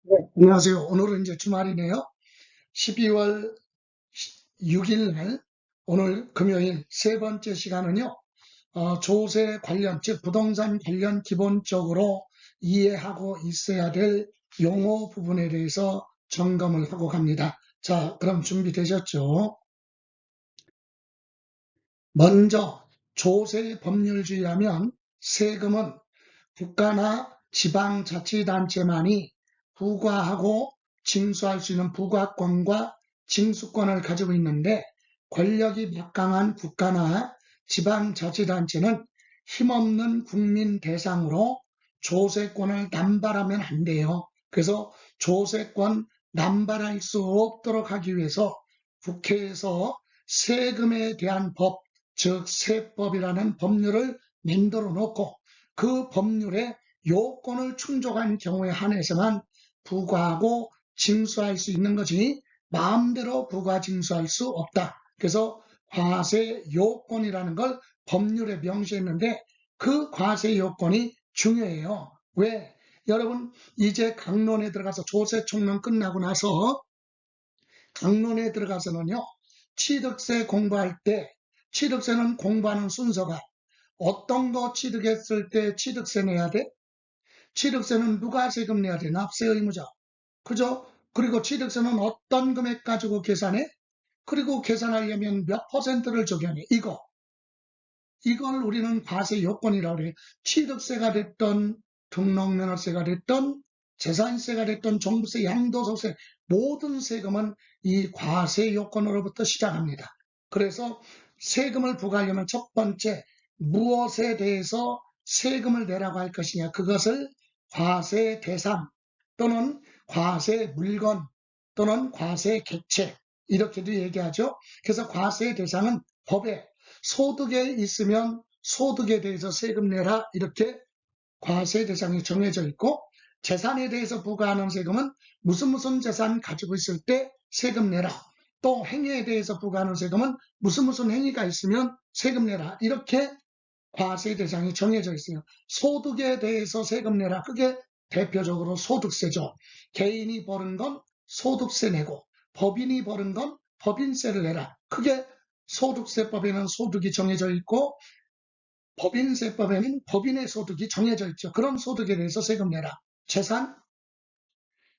네, 안녕하세요. 오늘은 이제 주말이네요. 12월 6일 날, 오늘 금요일 세 번째 시간은요, 조세 관련, 즉, 부동산 관련 기본적으로 이해하고 있어야 될 용어 부분에 대해서 점검을 하고 갑니다. 자, 그럼 준비되셨죠? 먼저, 조세 법률주의라면 세금은 국가나 지방자치단체만이 부과하고 징수할 수 있는 부과권과 징수권을 가지고 있는데, 권력이 막강한 국가나 지방자치단체는 힘없는 국민 대상으로 조세권을 남발하면 안 돼요. 그래서 조세권 남발할 수 없도록 하기 위해서 국회에서 세금에 대한 법, 즉 세법이라는 법률을 만들어 놓고, 그 법률에 요건을 충족한 경우에 한해서만 부과하고 징수할 수 있는 거지, 마음대로 부과 징수할 수 없다. 그래서 과세 요건이라는 걸 법률에 명시했는데, 그 과세 요건이 중요해요. 왜? 여러분, 이제 강론에 들어가서 조세 총론 끝나고 나서 강론에 들어가서는요, 취득세 공부할 때 취득세는 공부하는 순서가 어떤 거 취득했을 때 취득세 내야 돼? 취득세는 누가 세금 내야 돼? 납세 의무자. 그죠? 그리고 취득세는 어떤 금액 가지고 계산해? 그리고 계산하려면 몇 퍼센트를 적용해? 이걸 우리는 과세 요건이라고 그래. 취득세가 됐던, 등록면허세가 됐던, 재산세가 됐던, 종부세, 양도소득세, 모든 세금은 이 과세 요건으로부터 시작합니다. 그래서 세금을 부과하려면 첫 번째, 무엇에 대해서 세금을 내라고 할 것이냐, 그것을 과세 대상 또는 과세 물건 또는 과세 객체, 이렇게도 얘기하죠. 그래서 과세 대상은 법에 소득에 있으면 소득에 대해서 세금 내라, 이렇게 과세 대상이 정해져 있고, 재산에 대해서 부과하는 세금은 무슨 재산 가지고 있을 때 세금 내라, 또 행위에 대해서 부과하는 세금은 무슨 행위가 있으면 세금 내라, 이렇게 과세 대상이 정해져 있어요. 소득에 대해서 세금 내라, 그게 대표적으로 소득세죠. 개인이 버는 건 소득세 내고, 법인이 버는 건 법인세를 내라, 그게 소득세법에는 소득이 정해져 있고, 법인세법에는 법인의 소득이 정해져 있죠. 그런 소득에 대해서 세금 내라. 재산,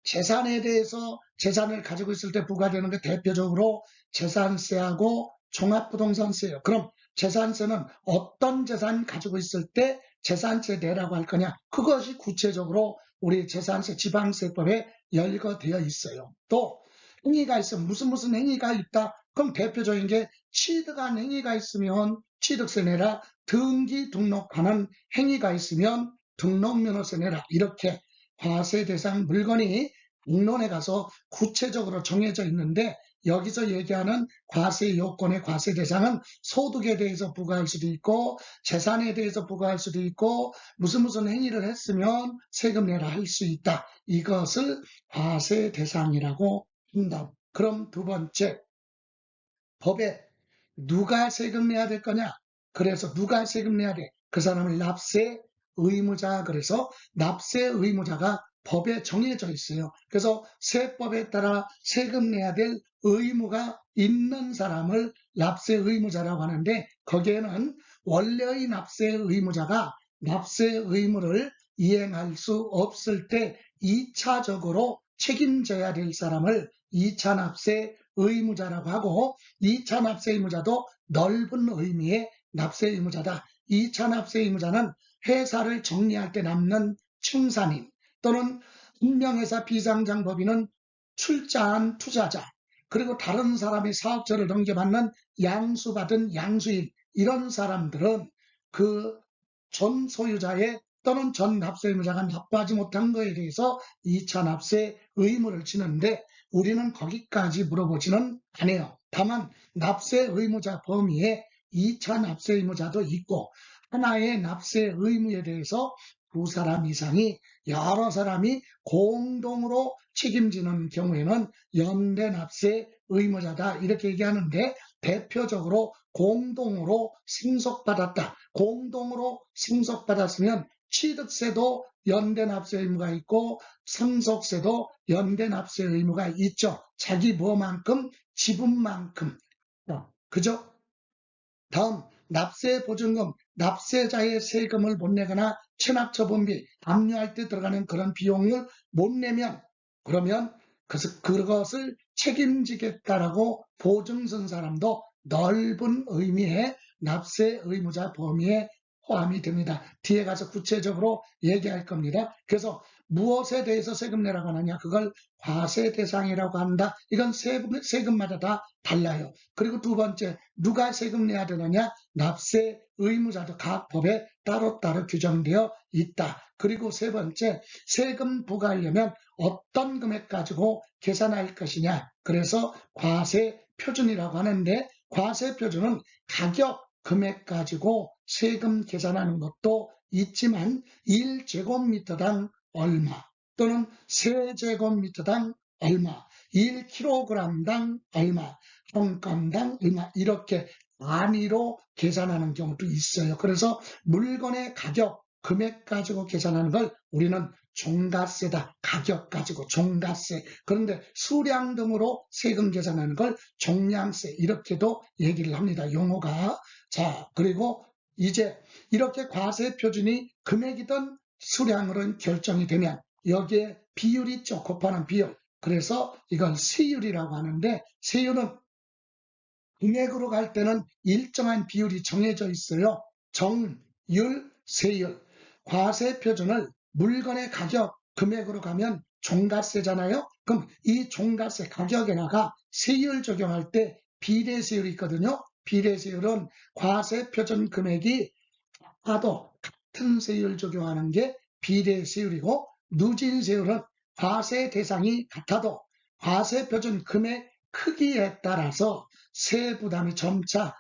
재산에 대해서 재산을 가지고 있을 때 부과되는 게 대표적으로 재산세하고 종합부동산세예요. 그럼 재산세는 어떤 재산 가지고 있을 때 재산세 내라고 할 거냐? 그것이 구체적으로 우리 재산세 지방세법에 열거되어 있어요. 또 행위가 있으면 무슨 행위가 있다. 그럼 대표적인 게 취득한 행위가 있으면 취득세 내라, 등기 등록하는 행위가 있으면 등록면허세 내라, 이렇게 과세 대상 물건이 공론에 가서 구체적으로 정해져 있는데, 여기서 얘기하는 과세 요건의 과세 대상은 소득에 대해서 부과할 수도 있고, 재산에 대해서 부과할 수도 있고, 무슨 행위를 했으면 세금 내라 할 수 있다. 이것을 과세 대상이라고 한다. 그럼 두 번째, 법에 누가 세금 내야 될 거냐? 그래서 누가 세금 내야 돼? 그 사람을 납세 의무자, 그래서 납세 의무자가 법에 정해져 있어요. 그래서 세법에 따라 세금 내야 될 의무가 있는 사람을 납세 의무자라고 하는데, 거기에는 원래의 납세 의무자가 납세 의무를 이행할 수 없을 때 2차적으로 책임져야 될 사람을 2차 납세 의무자라고 하고, 2차 납세 의무자도 넓은 의미의 납세 의무자다. 2차 납세 의무자는 회사를 정리할 때 남는 청산인, 또는 운명회사 비상장법인은 출자한 투자자, 그리고 다른 사람의 사업자를 넘겨받는 양수받은 양수인, 이런 사람들은 그 전 소유자의 또는 전 납세 의무자가 납부하지 못한 것에 대해서 2차 납세 의무를 지는데, 우리는 거기까지 물어보지는 않아요. 다만 납세 의무자 범위에 2차 납세 의무자도 있고, 하나의 납세 의무에 대해서 두 사람 이상이, 여러 사람이 공동으로 책임지는 경우에는 연대 납세 의무자다, 이렇게 얘기하는데, 대표적으로 공동으로 상속받았다. 공동으로 상속받았으면 취득세도 연대 납세 의무가 있고 상속세도 연대 납세 의무가 있죠. 자기 뭐만큼? 지분만큼. 그죠? 다음 납세보증금, 납세자의 세금을 못 내거나 체납처분비, 압류할 때 들어가는 그런 비용을 못 내면 그러면 그것을 책임지겠다라고 보증 쓴 사람도 넓은 의미의 납세 의무자 범위에 포함이 됩니다. 뒤에 가서 구체적으로 얘기할 겁니다. 그래서 무엇에 대해서 세금 내라고 하느냐, 그걸 과세 대상이라고 한다. 이건 세금마다 다 달라요. 그리고 두 번째, 누가 세금 내야 되느냐, 납세 의무자도 각 법에 따로따로 규정되어 있다. 그리고 세 번째, 세금 부과하려면 어떤 금액 가지고 계산할 것이냐, 그래서 과세 표준이라고 하는데, 과세 표준은 가격 금액 가지고 세금 계산하는 것도 있지만 1제곱미터당 얼마 또는 세제곱미터당 얼마, 1kg당 얼마, 한 건당 얼마 이렇게 단위로 계산하는 경우도 있어요. 그래서 물건의 가격, 금액 가지고 계산하는 걸 우리는 종가세다. 가격 가지고 종가세. 그런데 수량 등으로 세금 계산하는 걸 종량세 이렇게도 얘기를 합니다. 용어가. 자, 그리고 이제 이렇게 과세 표준이 금액이든 수량으로 결정이 되면 여기에 비율이 있죠. 곱하는 비율. 그래서 이걸 세율이라고 하는데 세율은 금액으로 갈 때는 일정한 비율이 정해져 있어요. 정율, 세율. 과세 표준을 물건의 가격, 금액으로 가면 종가세잖아요. 그럼 이 종가세 가격에다가 세율 적용할 때 비례세율이 있거든요. 비례세율은 과세 표준 금액이 같아도 같은 세율 적용하는 게 비례세율이고 누진세율은 과세 대상이 같아도 과세 표준 금액 크기에 따라서 세 부담이 점차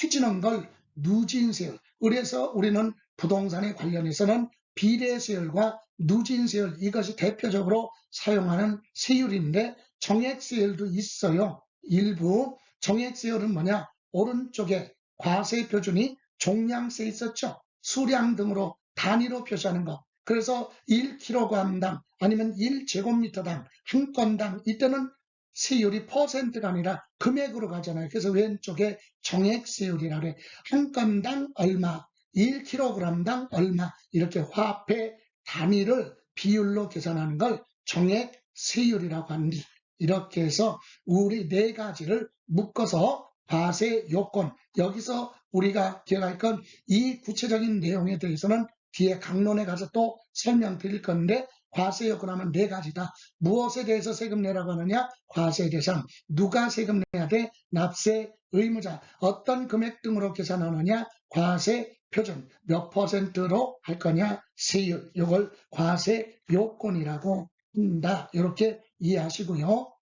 커지는 걸 누진세율. 그래서 우리는 부동산에 관련해서는 비례세율과 누진세율 이것이 대표적으로 사용하는 세율인데 정액세율도 있어요. 일부 정액세율은 뭐냐? 오른쪽에 과세 표준이 종량세 있었죠. 수량 등으로 단위로 표시하는 것. 그래서 1kg당 아니면 1제곱미터당 한 건당 이때는 세율이 퍼센트가 아니라 금액으로 가잖아요. 그래서 왼쪽에 정액세율이라 그래. 한 건당 얼마, 1kg당 얼마 이렇게 화폐 단위를 비율로 계산하는 걸 정액세율이라고 합니다. 이렇게 해서 우리 네 가지를 묶어서 과세 요건, 여기서 우리가 기억할 건 이 구체적인 내용에 대해서는 뒤에 강론에 가서 또 설명드릴 건데 과세 요건 하면 네 가지다. 무엇에 대해서 세금 내라고 하느냐? 과세 대상. 누가 세금 내야 돼? 납세 의무자. 어떤 금액 등으로 계산하느냐? 과세 표준. 몇 퍼센트로 할 거냐? 세율. 이걸 과세 요건이라고 한다. 이렇게 이해하시고요.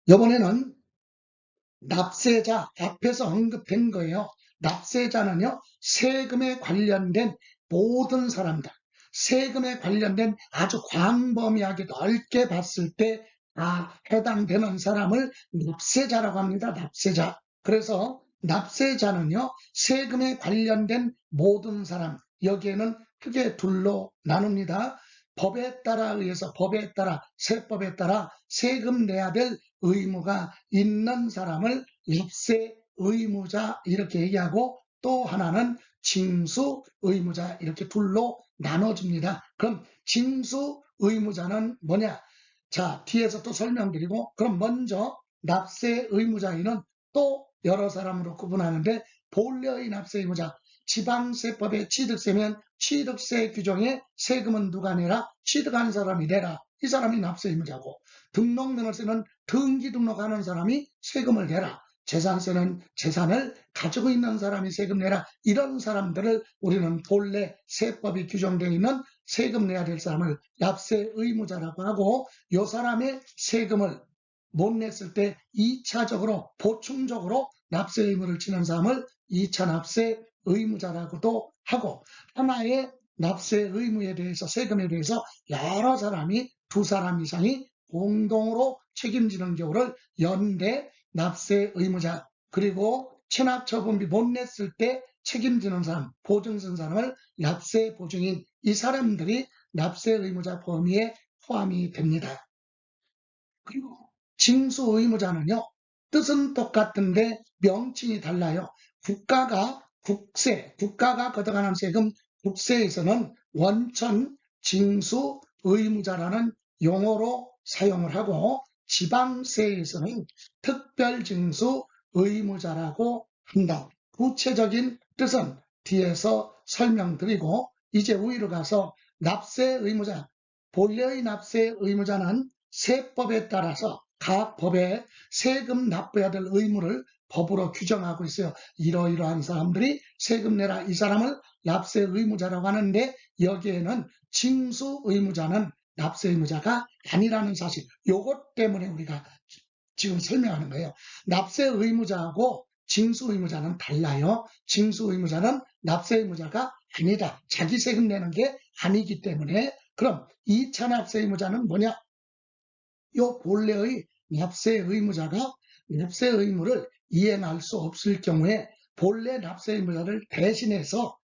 이번에는 납세자 앞에서 언급된 거예요. 납세자는요, 세금에 관련된 모든 사람들, 세금에 관련된 아주 광범위하게 넓게 봤을 때 다 해당되는 사람을 납세자라고 합니다. 납세자. 그래서 납세자는요, 세금에 관련된 모든 사람, 여기에는 크게 둘로 나눕니다. 법에 따라 의해서, 법에 따라, 세법에 따라 세금 내야 될 의무가 있는 사람을 납세 의무자 이렇게 얘기하고 또 하나는 징수 의무자 이렇게 둘로 나눠집니다. 그럼 징수 의무자는 뭐냐? 자, 뒤에서 또 설명드리고 그럼 먼저 납세 의무자인은 또 여러 사람으로 구분하는데 본래의 납세 의무자 지방세법의 취득세면 취득세 규정에 세금은 누가 내라? 취득한 사람이 내라. 이 사람이 납세 의무자고 등록면허세는 등기 등록하는 사람이 세금을 내라. 재산세는 재산을 가지고 있는 사람이 세금 내라. 이런 사람들을 우리는 본래 세법이 규정되어 있는 세금 내야 될 사람을 납세 의무자라고 하고 이 사람의 세금을 못 냈을 때 2차적으로 보충적으로 납세 의무를 지는 사람을 2차 납세 의무자라고도 하고 하나의 납세 의무에 대해서 세금에 대해서 여러 사람이 두 사람 이상이 공동으로 책임지는 경우를 연대 납세 의무자 그리고 체납처분비 못 냈을 때 책임지는 사람, 보증선 사람을 납세 보증인, 이 사람들이 납세 의무자 범위에 포함이 됩니다. 그리고 징수 의무자는요, 뜻은 똑같은데 명칭이 달라요. 국가가 걷어가는 세금, 국세에서는 원천 징수 의무자라는 용어로 사용을 하고, 지방세에서는 특별징수 의무자라고 한다. 구체적인 뜻은 뒤에서 설명드리고, 이제 위로 가서 납세 의무자, 본래의 납세 의무자는 세법에 따라서 각 법에 세금 납부해야 될 의무를 법으로 규정하고 있어요. 이러이러한 사람들이 세금 내라, 이 사람을 납세 의무자라고 하는데, 여기에는 징수 의무자는 납세 의무자가 아니라는 사실, 요것 때문에 우리가 지금 설명하는 거예요. 납세 의무자하고 징수 의무자는 달라요. 징수 의무자는 납세 의무자가 아니다. 자기 세금 내는 게 아니기 때문에. 그럼 2차 납세 의무자는 뭐냐? 요 본래의 납세 의무자가 납세 의무를 이행할 수 없을 경우에 본래 납세 의무자를 대신해서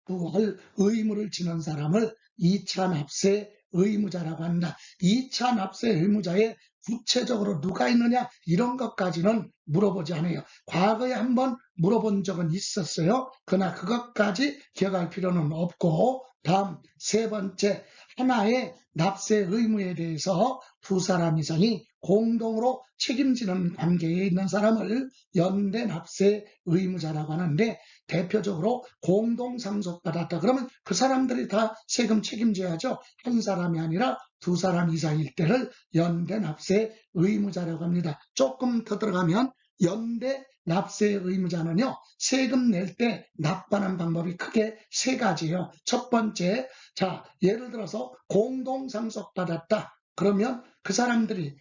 납부할 의무를 지는 사람을 2차 납세 의무자라고 한다. 2차 납세 의무자에 구체적으로 누가 있느냐, 이런 것까지는 물어보지 않아요. 과거에 한번 물어본 적은 있었어요. 그러나 그것까지 기억할 필요는 없고, 다음 세 번째, 하나의 납세 의무에 대해서 두 사람 이상이 공동으로 책임지는 관계에 있는 사람을 연대 납세 의무자라고 하는데, 대표적으로 공동상속받았다 그러면 그 사람들이 다 세금 책임져야죠. 한 사람이 아니라 두 사람 이상일 때를 연대 납세 의무자라고 합니다. 조금 더 들어가면 연대 납세 의무자는요, 세금 낼 때 납부하는 방법이 크게 세 가지예요. 첫 번째, 자, 예를 들어서 공동상속받았다 그러면 그 사람들이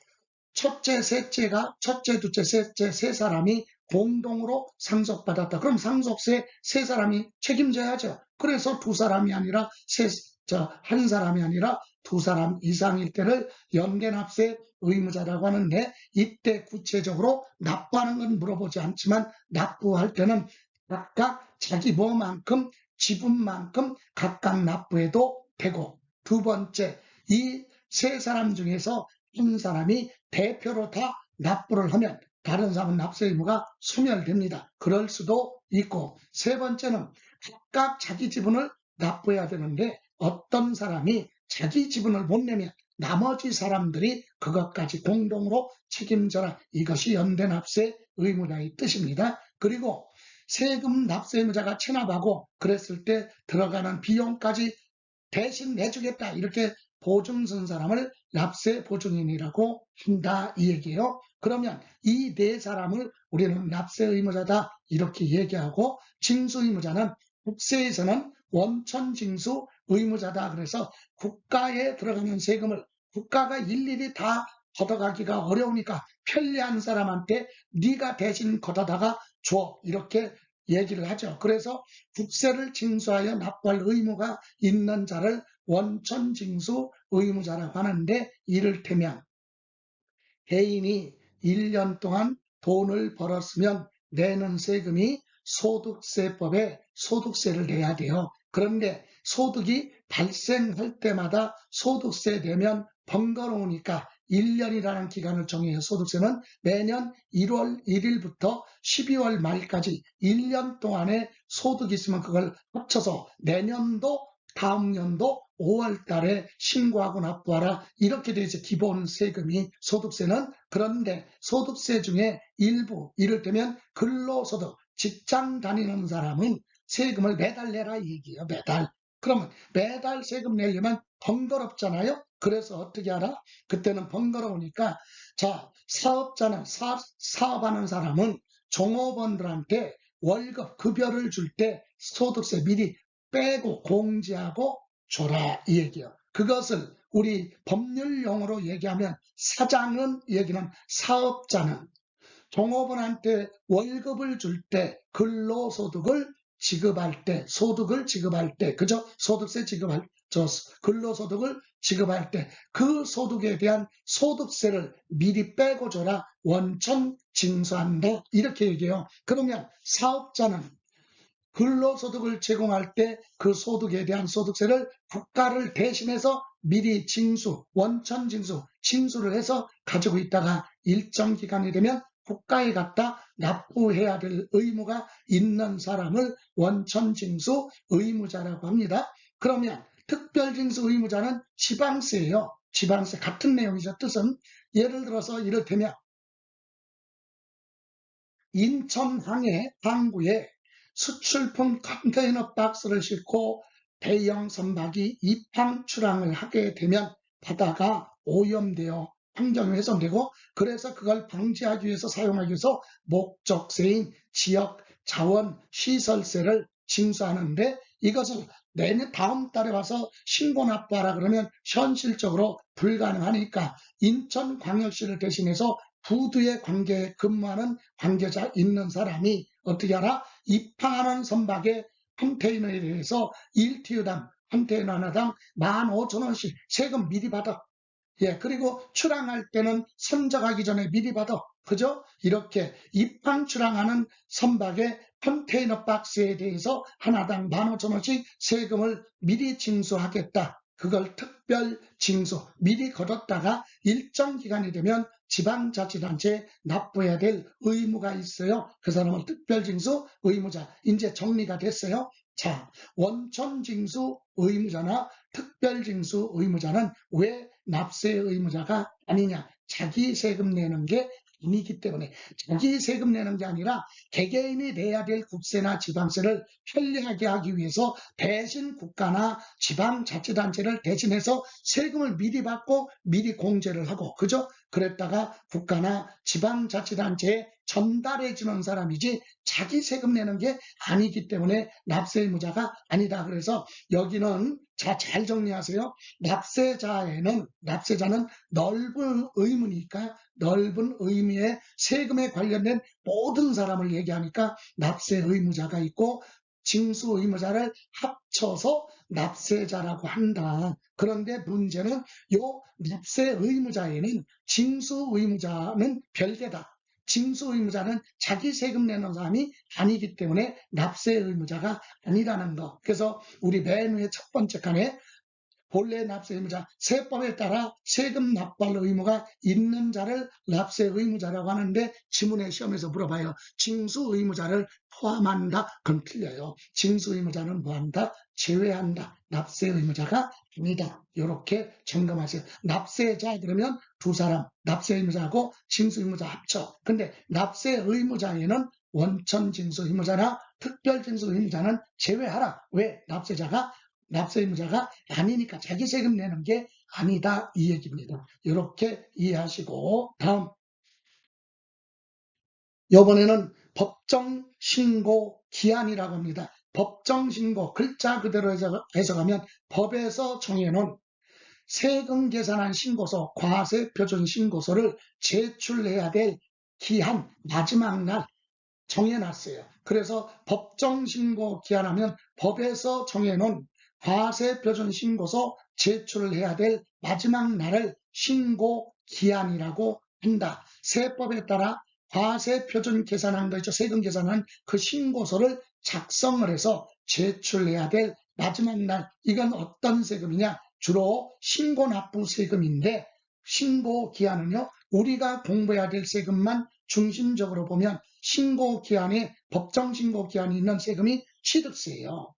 첫째, 둘째, 셋째 세 사람이 공동으로 상속받았다. 그럼 상속세 세 사람이 책임져야죠. 그래서 두 사람이 아니라 한 사람이 아니라 두 사람 이상일 때를 연계납세 의무자라고 하는데, 이때 구체적으로 납부하는 건 물어보지 않지만 납부할 때는 각각 자기 뭐만큼 지분만큼 각각 납부해도 되고, 두 번째, 이 세 사람 중에서 한 사람이 대표로 다 납부를 하면 다른 사람은 납세 의무가 소멸됩니다. 그럴 수도 있고, 세 번째는 각각 자기 지분을 납부해야 되는데 어떤 사람이 자기 지분을 못 내면 나머지 사람들이 그것까지 공동으로 책임져라. 이것이 연대납세 의무자의 뜻입니다. 그리고 세금 납세 의무자가 체납하고 그랬을 때 들어가는 비용까지 대신 내주겠다, 이렇게 보증선 사람을 납세 보증인이라고 한다, 이 얘기예요. 그러면 이 네 사람을 우리는 납세 의무자다 이렇게 얘기하고, 징수 의무자는 국세에서는 원천 징수 의무자다. 그래서 국가에 들어가는 세금을 국가가 일일이 다 걷어가기가 어려우니까 편리한 사람한테 네가 대신 걷어다가 줘, 이렇게 얘기를 하죠. 그래서 국세를 징수하여 납부할 의무가 있는 자를 원천징수 의무자라고 하는데, 이를테면 개인이 1년 동안 돈을 벌었으면 내는 세금이 소득세법에 소득세를 내야 돼요. 그런데 소득이 발생할 때마다 소득세 내면 번거로우니까 1년이라는 기간을 정해서 소득세는 매년 1월 1일부터 12월 말까지 1년 동안의 소득이 있으면 그걸 합쳐서 내년도 다음 연도 5월 달에 신고하고 납부하라, 이렇게 돼 있어 기본 세금이 소득세는. 그런데 소득세 중에 일부, 이를테면 근로소득, 직장 다니는 사람은 세금을 매달 내라 이 얘기예요. 매달. 그러면 매달 세금 내려면 번거롭잖아요. 그래서 어떻게 하라? 그때는 번거로우니까, 자, 사업하는 사람은 종업원들한테 월급, 급여를 줄 때 소득세 미리 빼고 공제하고 줘라, 이 얘기예요. 그것을 우리 법률 용어로 얘기하면 사장은, 얘기는 사업자는 종업원한테 월급을 줄 때, 근로소득을 지급할 때, 소득을 지급할 때, 그죠? 소득세 지급할, 근로소득을 지급할 때 그 소득에 대한 소득세를 미리 빼고 줘라, 원천 징수한다, 이렇게 얘기해요. 그러면 사업자는 근로소득을 제공할 때 그 소득에 대한 소득세를 국가를 대신해서 미리 원천 징수를 해서 가지고 있다가 일정 기간이 되면 국가에 갖다 납부해야 될 의무가 있는 사람을 원천징수 의무자라고 합니다. 그러면 특별징수 의무자는 지방세예요. 지방세 같은 내용이죠. 뜻은 예를 들어서 이를테면 인천 항구에 수출품 컨테이너 박스를 싣고 대형 선박이 입항 출항을 하게 되면 바다가 오염되어 환경이 훼손되고, 그래서 그걸 방지하기 위해서 사용하기 위해서 목적세인 지역 자원 시설세를 징수하는데, 이것을 내년 다음 달에 와서 신고 납부하라 그러면 현실적으로 불가능하니까 인천광역시를 대신해서 부두의 관계에 근무하는 관계자 있는 사람이 어떻게 하라? 입항하는 선박의 컨테이너에 대해서 1TU당 컨테이너 하나당 15,000원씩 세금 미리 받아. 그리고 출항할 때는 선적하기 전에 미리 받아. 그죠? 이렇게 입항 출항하는 선박의 컨테이너 박스에 대해서 하나당 15,000원씩 세금을 미리 징수하겠다. 그걸 특별 징수 미리 걷었다가 일정 기간이 되면 지방자치단체에 납부해야 될 의무가 있어요. 그 사람은 특별징수 의무자. 이제 정리가 됐어요. 자, 원천징수 의무자나 특별징수 의무자는 왜 납세 의무자가 아니냐? 자기 세금 내는 게 아니기 때문에. 자기 세금 내는 게 아니라 개개인이 내야 될 국세나 지방세를 편리하게 하기 위해서 대신 국가나 지방자치단체를 대신해서 세금을 미리 받고 미리 공제를 하고, 그죠? 그랬다가 국가나 지방자치단체에 전달해 주는 사람이지 자기 세금 내는 게 아니기 때문에 납세 의무자가 아니다. 그래서 여기는 잘 정리하세요. 납세자는 넓은 의무니까 넓은 의미의 세금에 관련된 모든 사람을 얘기하니까 납세 의무자가 있고 징수 의무자를 합쳐서 납세자라고 한다. 그런데 문제는 요 납세 의무자에는 징수 의무자는 별개다. 징수 의무자는 자기 세금 내는 사람이 아니기 때문에 납세 의무자가 아니라는 거. 그래서 우리 맨 위에 첫 번째 칸에 본래 납세 의무자, 세법에 따라 세금 납부할 의무가 있는 자를 납세 의무자라고 하는데, 지문에 시험에서 물어봐요. 징수 의무자를 포함한다? 그럼 틀려요. 징수 의무자는 뭐한다? 제외한다. 납세 의무자가 아니다. 이렇게 점검하세요. 납세자 그러면 두 사람, 납세 의무자하고 징수 의무자 합쳐. 근데 납세 의무자에는 원천 징수 의무자나 특별 징수 의무자는 제외하라. 왜? 납세 의무자가 아니니까, 자기 세금 내는 게 아니다, 이 얘기입니다. 이렇게 이해하시고, 다음 이번에는 법정신고 기한이라고 합니다. 법정신고 글자 그대로 해석하면 법에서 정해놓은 세금 계산한 신고서, 과세 표준 신고서를 제출해야 될 기한, 마지막 날 정해놨어요. 그래서 법정신고 기한하면 법에서 정해놓은 과세 표준 신고서 제출을 해야 될 마지막 날을 신고 기한이라고 한다. 세법에 따라 과세 표준 계산한 거 있죠. 세금 계산한 그 신고서를 작성을 해서 제출해야 될 마지막 날, 이건 어떤 세금이냐? 주로 신고 납부 세금인데, 신고 기한은요, 우리가 공부해야 될 세금만 중심적으로 보면 신고 기한에, 법정 신고 기한이 있는 세금이 취득세예요.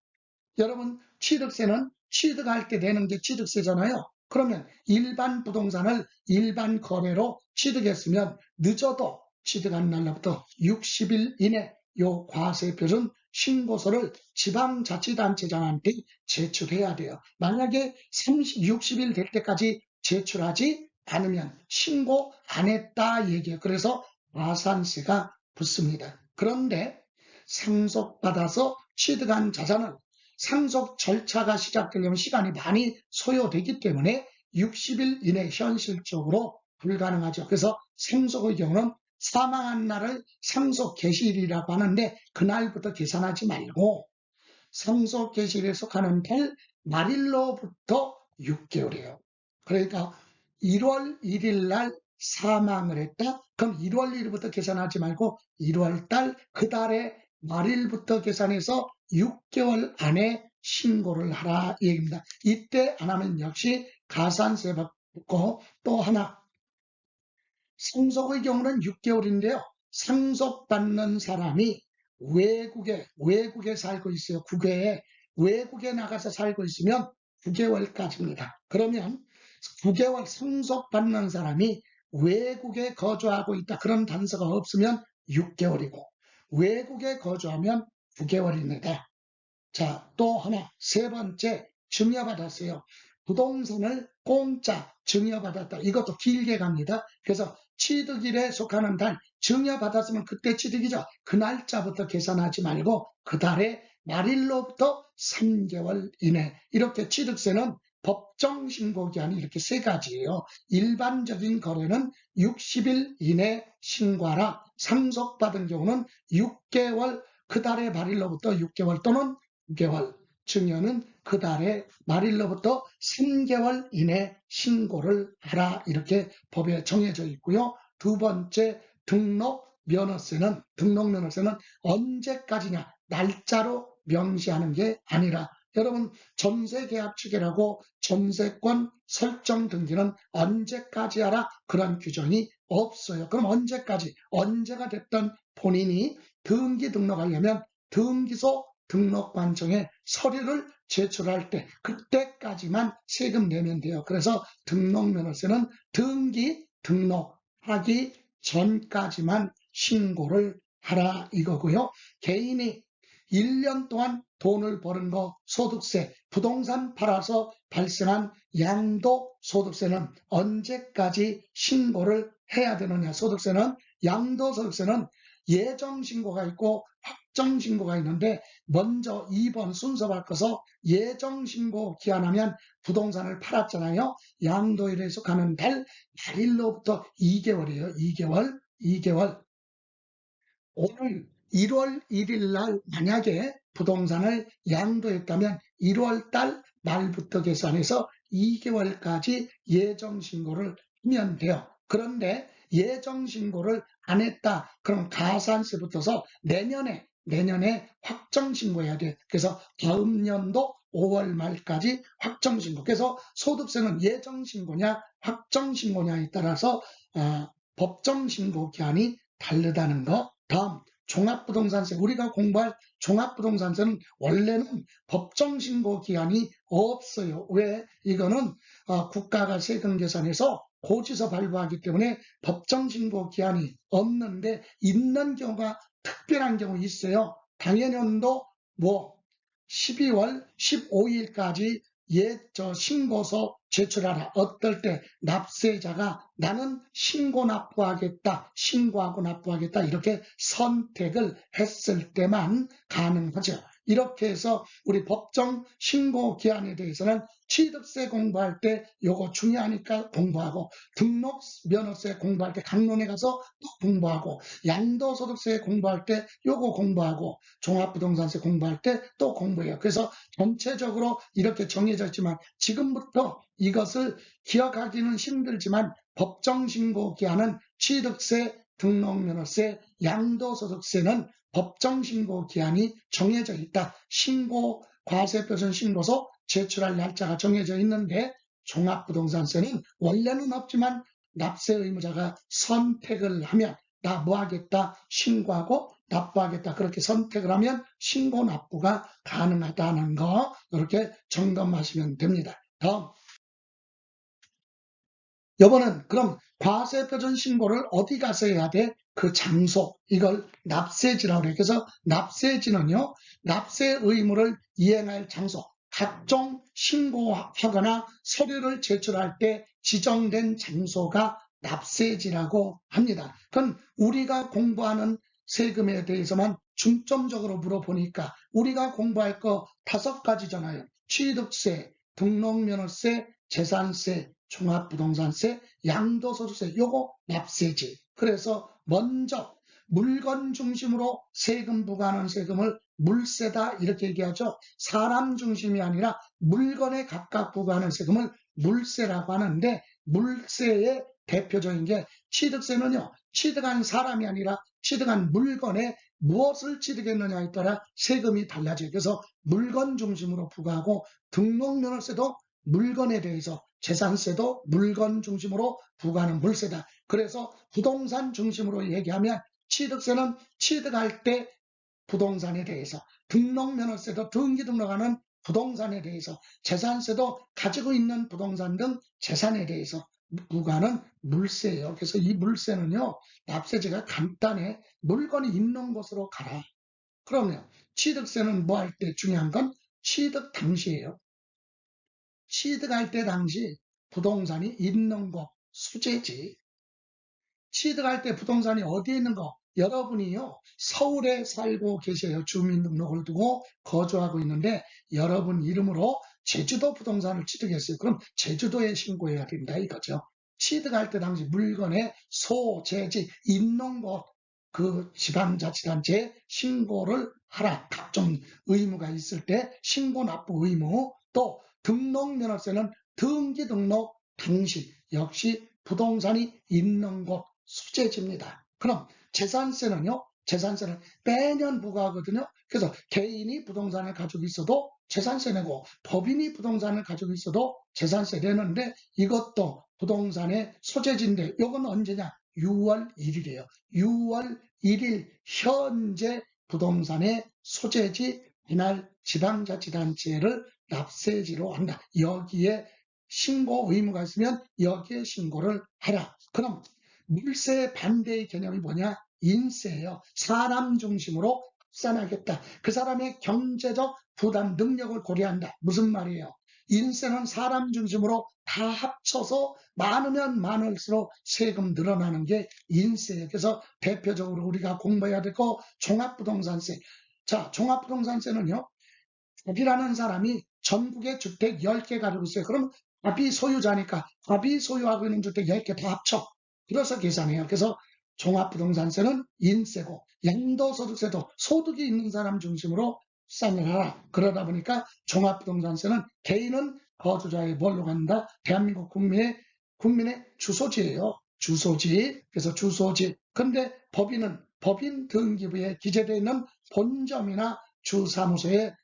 여러분, 취득세는 취득할 때 내는 게 취득세잖아요. 그러면 일반 부동산을 일반 거래로 취득했으면 늦어도 취득한 날로부터 60일 이내 요 과세표준 신고서를 지방자치단체장한테 제출해야 돼요. 만약에 60일 될 때까지 제출하지 않으면 신고 안 했다 얘기예요. 그래서 과산세가 붙습니다. 그런데 상속받아서 취득한 자산은 상속 절차가 시작되려면 시간이 많이 소요되기 때문에 60일 이내 현실적으로 불가능하죠. 그래서 상속의 경우는 사망한 날을 상속 개시일이라고 하는데, 그날부터 계산하지 말고 상속 개시일에 속하는 달 말일로부터 6개월이에요. 그러니까 1월 1일 날 사망을 했다? 그럼 1월 1일부터 계산하지 말고 1월 달 그 달의 말일부터 계산해서 6개월 안에 신고를 하라 이 얘기입니다. 이때 안 하면 역시 가산세 받고, 또 하나 상속의 경우는 6개월인데요. 상속받는 사람이 외국에 살고 있어요. 국외에, 외국에 나가서 살고 있으면 9개월까지입니다. 그러면 9개월 상속받는 사람이 외국에 거주하고 있다. 그런 단서가 없으면 6개월이고 외국에 거주하면 9개월입니다. 자, 또 하나, 세 번째, 증여받았어요. 부동산을 공짜 증여받았다. 이것도 길게 갑니다. 그래서 취득일에 속하는 달, 증여받았으면 그때 취득이죠. 그 날짜부터 계산하지 말고 그 달의 말일로부터 3개월 이내. 이렇게 취득세는 법정 신고 기한이 이렇게 세 가지예요. 일반적인 거래는 60일 이내 신고하라. 상속받은 경우는 6개월, 그 달의 말일로부터 6개월 또는 6개월, 증여는 그 달의 말일로부터 3개월 이내 신고를 하라. 이렇게 법에 정해져 있고요. 두 번째, 등록면허세는 언제까지냐, 날짜로 명시하는 게 아니라, 여러분 전세계약축이라고 전세권 설정 등기는 언제까지 하라 그런 규정이 없어요. 그럼 언제까지, 언제가 됐던 본인이 등기 등록하려면 등기소 등록관청에 서류를 제출할 때 그때까지만 세금 내면 돼요. 그래서 등록면허세는 등기 등록하기 전까지만 신고를 하라 이거고요. 개인이 1년 동안 돈을 버는 거 소득세, 부동산 팔아서 발생한 양도소득세는 언제까지 신고를 해야 되느냐. 소득세는, 양도소득세는 예정신고가 있고 확정신고가 있는데 먼저 2번 순서 바꿔서 예정신고 기한하면 부동산을 팔았잖아요. 양도일에 속하는 달 말일로부터 2개월이에요. 2개월. 오늘 1월 1일 날 만약에 부동산을 양도했다면 1월 달 말부터 계산해서 2개월까지 예정신고를 하면 돼요. 그런데 예정신고를 안 했다. 그럼 가산세 붙어서 내년에 확정신고해야 돼. 그래서 다음 연도 5월 말까지 확정신고. 그래서 소득세는 예정신고냐 확정신고냐에 따라서 법정신고 기한이 다르다는 거. 다음, 종합부동산세. 우리가 공부할 종합부동산세는 원래는 법정신고 기한이 없어요. 왜? 이거는 국가가 세금 계산해서 고지서 발부하기 때문에 법정신고 기한이 없는데, 있는 경우가 특별한 경우 있어요. 당해년도 12월 15일까지 신고서 제출하라. 어떨 때 납세자가 나는 신고하고 납부하겠다 이렇게 선택을 했을 때만 가능하죠. 이렇게 해서 우리 법정 신고 기한에 대해서는 취득세 공부할 때 요거 중요하니까 공부하고, 등록면허세 공부할 때 강론에 가서 또 공부하고, 양도소득세 공부할 때 요거 공부하고, 종합부동산세 공부할 때 또 공부해요. 그래서 전체적으로 이렇게 정해져 있지만 지금부터 이것을 기억하기는 힘들지만 법정신고 기한은 취득세, 등록면허세, 양도소득세는 법정신고 기한이 정해져 있다. 과세표준 신고서 제출할 날짜가 정해져 있는데, 종합부동산세는 원래는 없지만 납세 의무자가 선택을 하면 나 뭐 하겠다, 신고하고 납부하겠다, 그렇게 선택을 하면 신고 납부가 가능하다는 거 이렇게 점검하시면 됩니다. 다음, 이번은 그럼 과세표준 신고를 어디 가서 해야 돼? 그 장소, 이걸 납세지라고 그래요. 그래서 납세지는요, 납세 의무를 이행할 장소, 각종 신고하거나 서류를 제출할 때 지정된 장소가 납세지라고 합니다. 그건 우리가 공부하는 세금에 대해서만 중점적으로 물어보니까 우리가 공부할 거 5가지잖아요. 취득세, 등록면허세, 재산세, 종합부동산세, 양도소득세, 요거 납세지. 그래서 먼저 물건 중심으로 세금 부과하는 세금을 물세다 이렇게 얘기하죠. 사람 중심이 아니라 물건에 각각 부과하는 세금을 물세라고 하는데, 물세의 대표적인 게 취득세는요, 취득한 사람이 아니라 취득한 물건에 무엇을 취득했느냐에 따라 세금이 달라져요. 그래서 물건 중심으로 부과하고 등록면허세도 물건에 대해서, 재산세도 물건 중심으로 부과하는 물세다. 그래서 부동산 중심으로 얘기하면 취득세는 취득할 때 부동산에 대해서, 등록면허세도 등기 등록하는 부동산에 대해서, 재산세도 가지고 있는 부동산 등 재산에 대해서 부과하는 물세예요. 그래서 이 물세는요, 납세지가 간단해. 물건이 있는 곳으로 가라. 그러면 취득세는 뭐 할 때 중요한 건 취득 당시예요. 취득할 때 당시 부동산이 있는 곳, 수재지. 취득할 때 부동산이 어디에 있는 거? 여러분이요, 서울에 살고 계셔요. 주민등록을 두고 거주하고 있는데 여러분 이름으로 제주도 부동산을 취득했어요. 그럼 제주도에 신고해야 된다 이거죠. 취득할 때 당시 물건의 소재지 있는 곳, 그 지방자치단체에 신고를 하라. 각종 의무가 있을 때 신고 납부 의무, 또 등록면허세는 등기 등록 당시 역시 부동산이 있는 곳, 수재지입니다. 그럼 재산세는요? 재산세는 매년 부과하거든요. 그래서 개인이 부동산을 가지고 있어도 재산세 내고 법인이 부동산을 가지고 있어도 재산세 내는데 이것도 부동산의 소재지인데 이건 언제냐? 6월 1일이에요. 6월 1일 현재 부동산의 소재지 이날 지방자치단체를 납세지로 한다. 여기에 신고 의무가 있으면 여기에 신고를 하라. 그럼 물세 반대의 개념이 뭐냐? 인세예요. 사람 중심으로 합산하겠다. 그 사람의 경제적 부담 능력을 고려한다. 무슨 말이에요? 인세는 사람 중심으로 다 합쳐서 많으면 많을수록 세금 늘어나는 게 인세예요. 그래서 대표적으로 우리가 공부해야 될 거 종합부동산세. 자, 종합부동산세는요. 갑이라는 사람이 전국에 주택 10개 가지고 있어요. 그럼 갑이 소유자니까 갑이 소유하고 있는 주택 10개 다 합쳐. 그래서 계산해요. 그래서 종합부동산세는 인세고 양도소득세도 소득이 있는 사람 중심으로 산을 하라. 그러다 보니까 종합부동산세는 개인은 거주자의 뭘로 간다? 대한민국 국민의 주소지예요. 주소지. 그래서 주소지. 근데 법인은 법인 등기부에 기재되어 있는 본점이나 주사무소에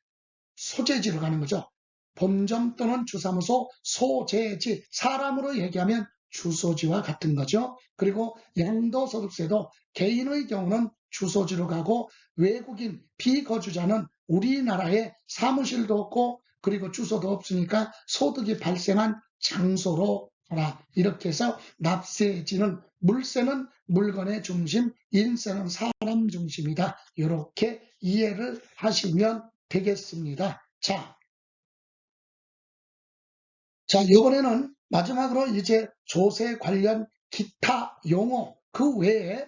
소재지로 가는 거죠. 본점 또는 주사무소, 소재지, 사람으로 얘기하면 주소지와 같은 거죠. 그리고 양도소득세도 개인의 경우는 주소지로 가고 외국인 비거주자는 우리나라에 사무실도 없고 그리고 주소도 없으니까 소득이 발생한 장소로 가라. 이렇게 해서 납세지는 물세는 물건의 중심, 인세는 사람 중심이다. 이렇게 이해를 하시면 되겠습니다. 자, 이번에는 마지막으로 이제 조세 관련 기타 용어 그 외에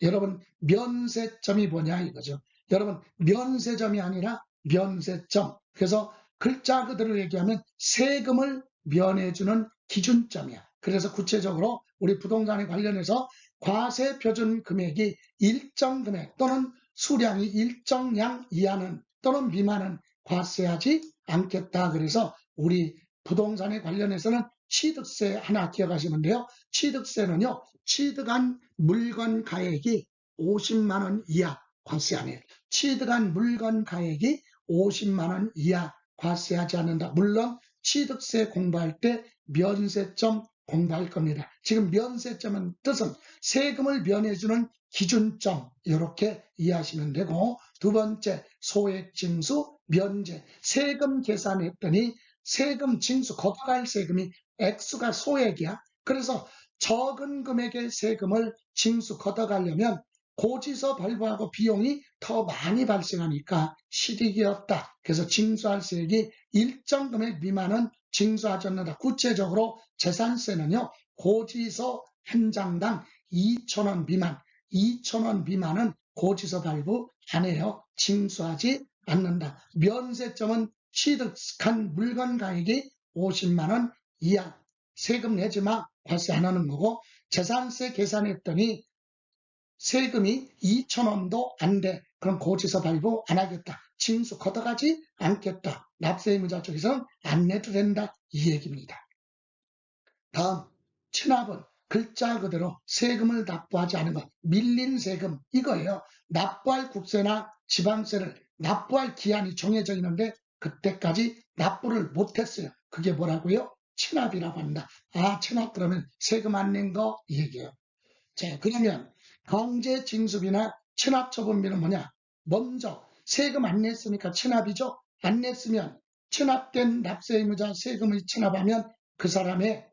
여러분 면세점이 뭐냐 이거죠. 여러분 면세점이 아니라 면세점. 그래서 글자 그대로 얘기하면 세금을 면해주는 기준점이야. 그래서 구체적으로 우리 부동산에 관련해서 과세 표준 금액이 일정 금액 또는 수량이 일정량 이하는 또는 미만은 과세하지 않겠다. 그래서 우리 부동산에 관련해서는 취득세 하나 기억하시면 돼요. 취득세는요. 취득한 물건 가액이 50만 원 이하 과세 안 해요. 취득한 물건 가액이 50만 원 이하 과세하지 않는다. 물론 취득세 공부할 때 면세점 공부할 겁니다. 지금 면세점은 뜻은 세금을 면해주는 기준점 이렇게 이해하시면 되고 두 번째 소액징수 면제 세금 계산했더니 세금 징수 걷어갈 세금이 액수가 소액이야. 그래서 적은 금액의 세금을 징수 걷어가려면 고지서 발부하고 비용이 더 많이 발생하니까 실익이 없다. 그래서 징수할 세액이 일정 금액 미만은 징수하지 않는다. 구체적으로 재산세는요. 고지서 한 장당 2,000원 미만, 2,000원 미만은 고지서 발부 안 해요. 징수하지 않는다. 면세점은 취득한 물건 가액이 50만 원 이하 세금 내지 마 과세 안 하는 거고 재산세 계산했더니 세금이 2,000원도 안 돼. 그럼 고지서 발부 안 하겠다. 징수 걷어가지 않겠다. 납세의무자 쪽에서는 안 내도 된다. 이 얘기입니다. 다음 체납은 글자 그대로 세금을 납부하지 않은 것, 밀린 세금 이거예요. 납부할 국세나 지방세를 납부할 기한이 정해져 있는데 그때까지 납부를 못했어요. 그게 뭐라고요? 체납이라고 합니다. 아, 체납 그러면 세금 안 낸 거 이 얘기예요. 자, 그러면 강제징수비나 체납처분비는 뭐냐? 먼저 세금 안 냈으니까 체납이죠. 안 냈으면 체납된 납세 의무자 세금을 체납하면 그 사람의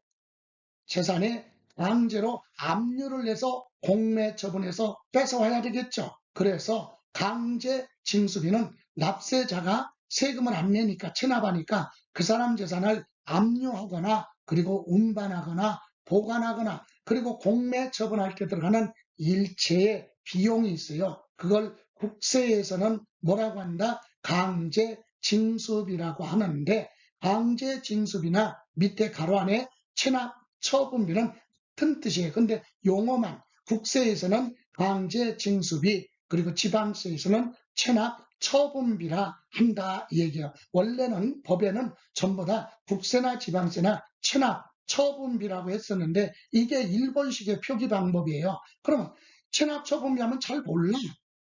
재산에 강제로 압류를 해서 공매 처분해서 뺏어와야 되겠죠. 그래서 강제징수비는 납세자가 세금을 안 내니까 체납하니까 그 사람 재산을 압류하거나 그리고 운반하거나 보관하거나 그리고 공매 처분할 때 들어가는 일체의 비용이 있어요. 그걸 국세에서는 뭐라고 한다? 강제징수비라고 하는데 강제징수비나 밑에 가로 안에 체납 처분비는 같은 뜻이에요. 근데 용어만 국세에서는 강제징수비 그리고 지방세에서는 체납 처분비라 한다 이 얘기예요. 원래는 법에는 전부 다 국세나 지방세나 체납 처분비라고 했었는데 이게 일본식의 표기 방법이에요. 그러면 체납 처분비 하면 잘 몰라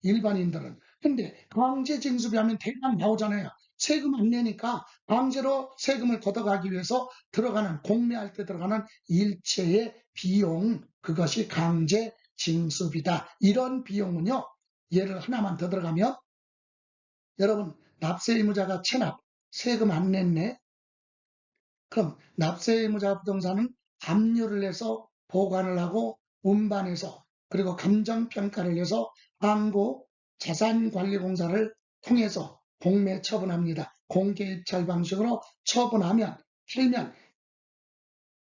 일반인들은. 근데 강제징수비 하면 대강 나오잖아요. 세금 안 내니까 강제로 세금을 걷어가기 위해서 들어가는 공매할 때 들어가는 일체의 비용 그것이 강제징수비다. 이런 비용은요. 예를 하나만 더 들어가면 여러분 납세 의무자가 체납 세금 안 냈네. 그럼 납세 의무자 부동산은 압류를 해서 보관을 하고 운반해서 그리고 감정평가를 해서 항구 자산관리공사를 통해서 공매 처분합니다. 공개입찰 방식으로 처분하면 팔면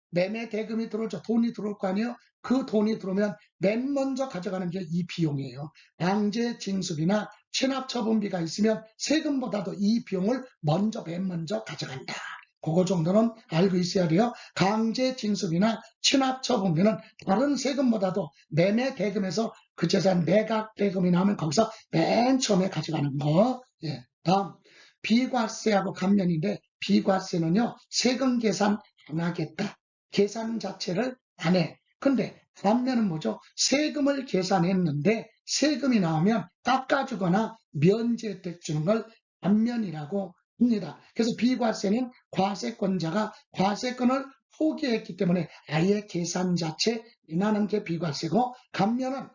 매매 대금이 들어오죠. 돈이 들어올 거 아니에요. 그 돈이 들어오면 맨 먼저 가져가는 게 이 비용이에요. 강제징수비나 체납처분비가 있으면 세금보다도 이 비용을 맨 먼저 가져간다. 그거 정도는 알고 있어야 돼요. 강제징수비나 체납처분비는 다른 세금보다도 매매 대금에서 그 재산 매각 대금이 나오면 거기서 맨 처음에 가져가는 거. 예. 다음 비과세하고 감면인데 비과세는요. 세금 계산 안 하겠다. 계산 자체를 안 해. 근데 감면은 뭐죠? 세금을 계산했는데 세금이 나오면 깎아주거나 면제 혜택 주는 걸 감면이라고 합니다. 그래서 비과세는 과세권자가 과세권을 포기했기 때문에 아예 계산 자체 안 하는 게 비과세고 감면은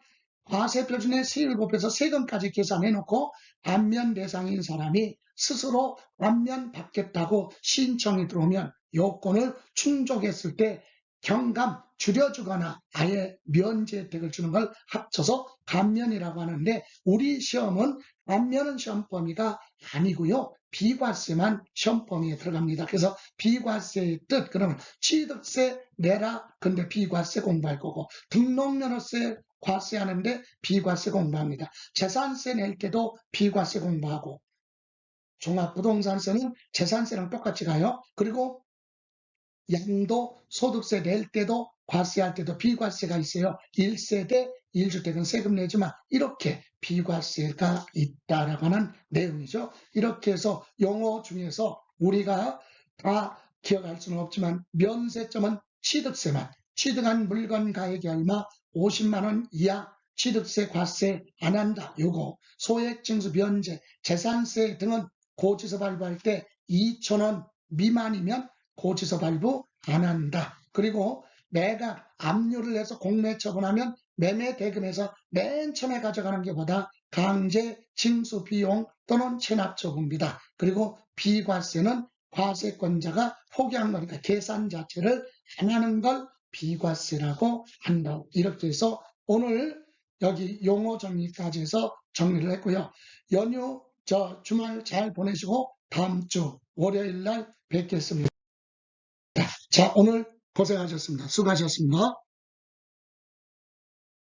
과세 표준의 세율 곱해서 세금까지 계산해놓고 감면 대상인 사람이 스스로 감면 받겠다고 신청이 들어오면 요건을 충족했을 때 경감 줄여주거나 아예 면제 혜택을 주는 걸 합쳐서 감면이라고 하는데 우리 시험은 감면은 시험 범위가 아니고요. 비과세만 시험 범위에 들어갑니다. 그래서 비과세의 뜻 그러면 취득세 내라 근데 비과세 공부할 거고 등록면허세 과세하는데 비과세 공부합니다. 재산세 낼 때도 비과세 공부하고 종합부동산세는 재산세랑 똑같이 가요. 그리고 양도소득세 낼 때도 과세할 때도 비과세가 있어요. 1세대 1주택은 세금 내지만 이렇게 비과세가 있다라고 하는 내용이죠. 이렇게 해서 용어 중에서 우리가 다 기억할 수는 없지만 면세점은 취득세만 취득한 물건 가액이 얼마 50만 원 이하 취득세 과세 안 한다. 요거 소액징수 면제 재산세 등은 고지서 발부할 때 2,000원 미만이면 고지서 발부 안 한다. 그리고 매각 압류를 해서 공매 처분하면 매매 대금에서 맨 처음에 가져가는 게보다 강제 징수 비용 또는 체납 처분비다. 그리고 비과세는 과세권자가 포기한 거니까 계산 자체를 안 하는 걸 비과세라고 한다. 이렇게 해서 오늘 여기 용어 정리까지 해서 정리를 했고요. 연휴 주말 잘 보내시고 다음 주 월요일 날 뵙겠습니다. 자, 오늘 고생하셨습니다. 수고하셨습니다.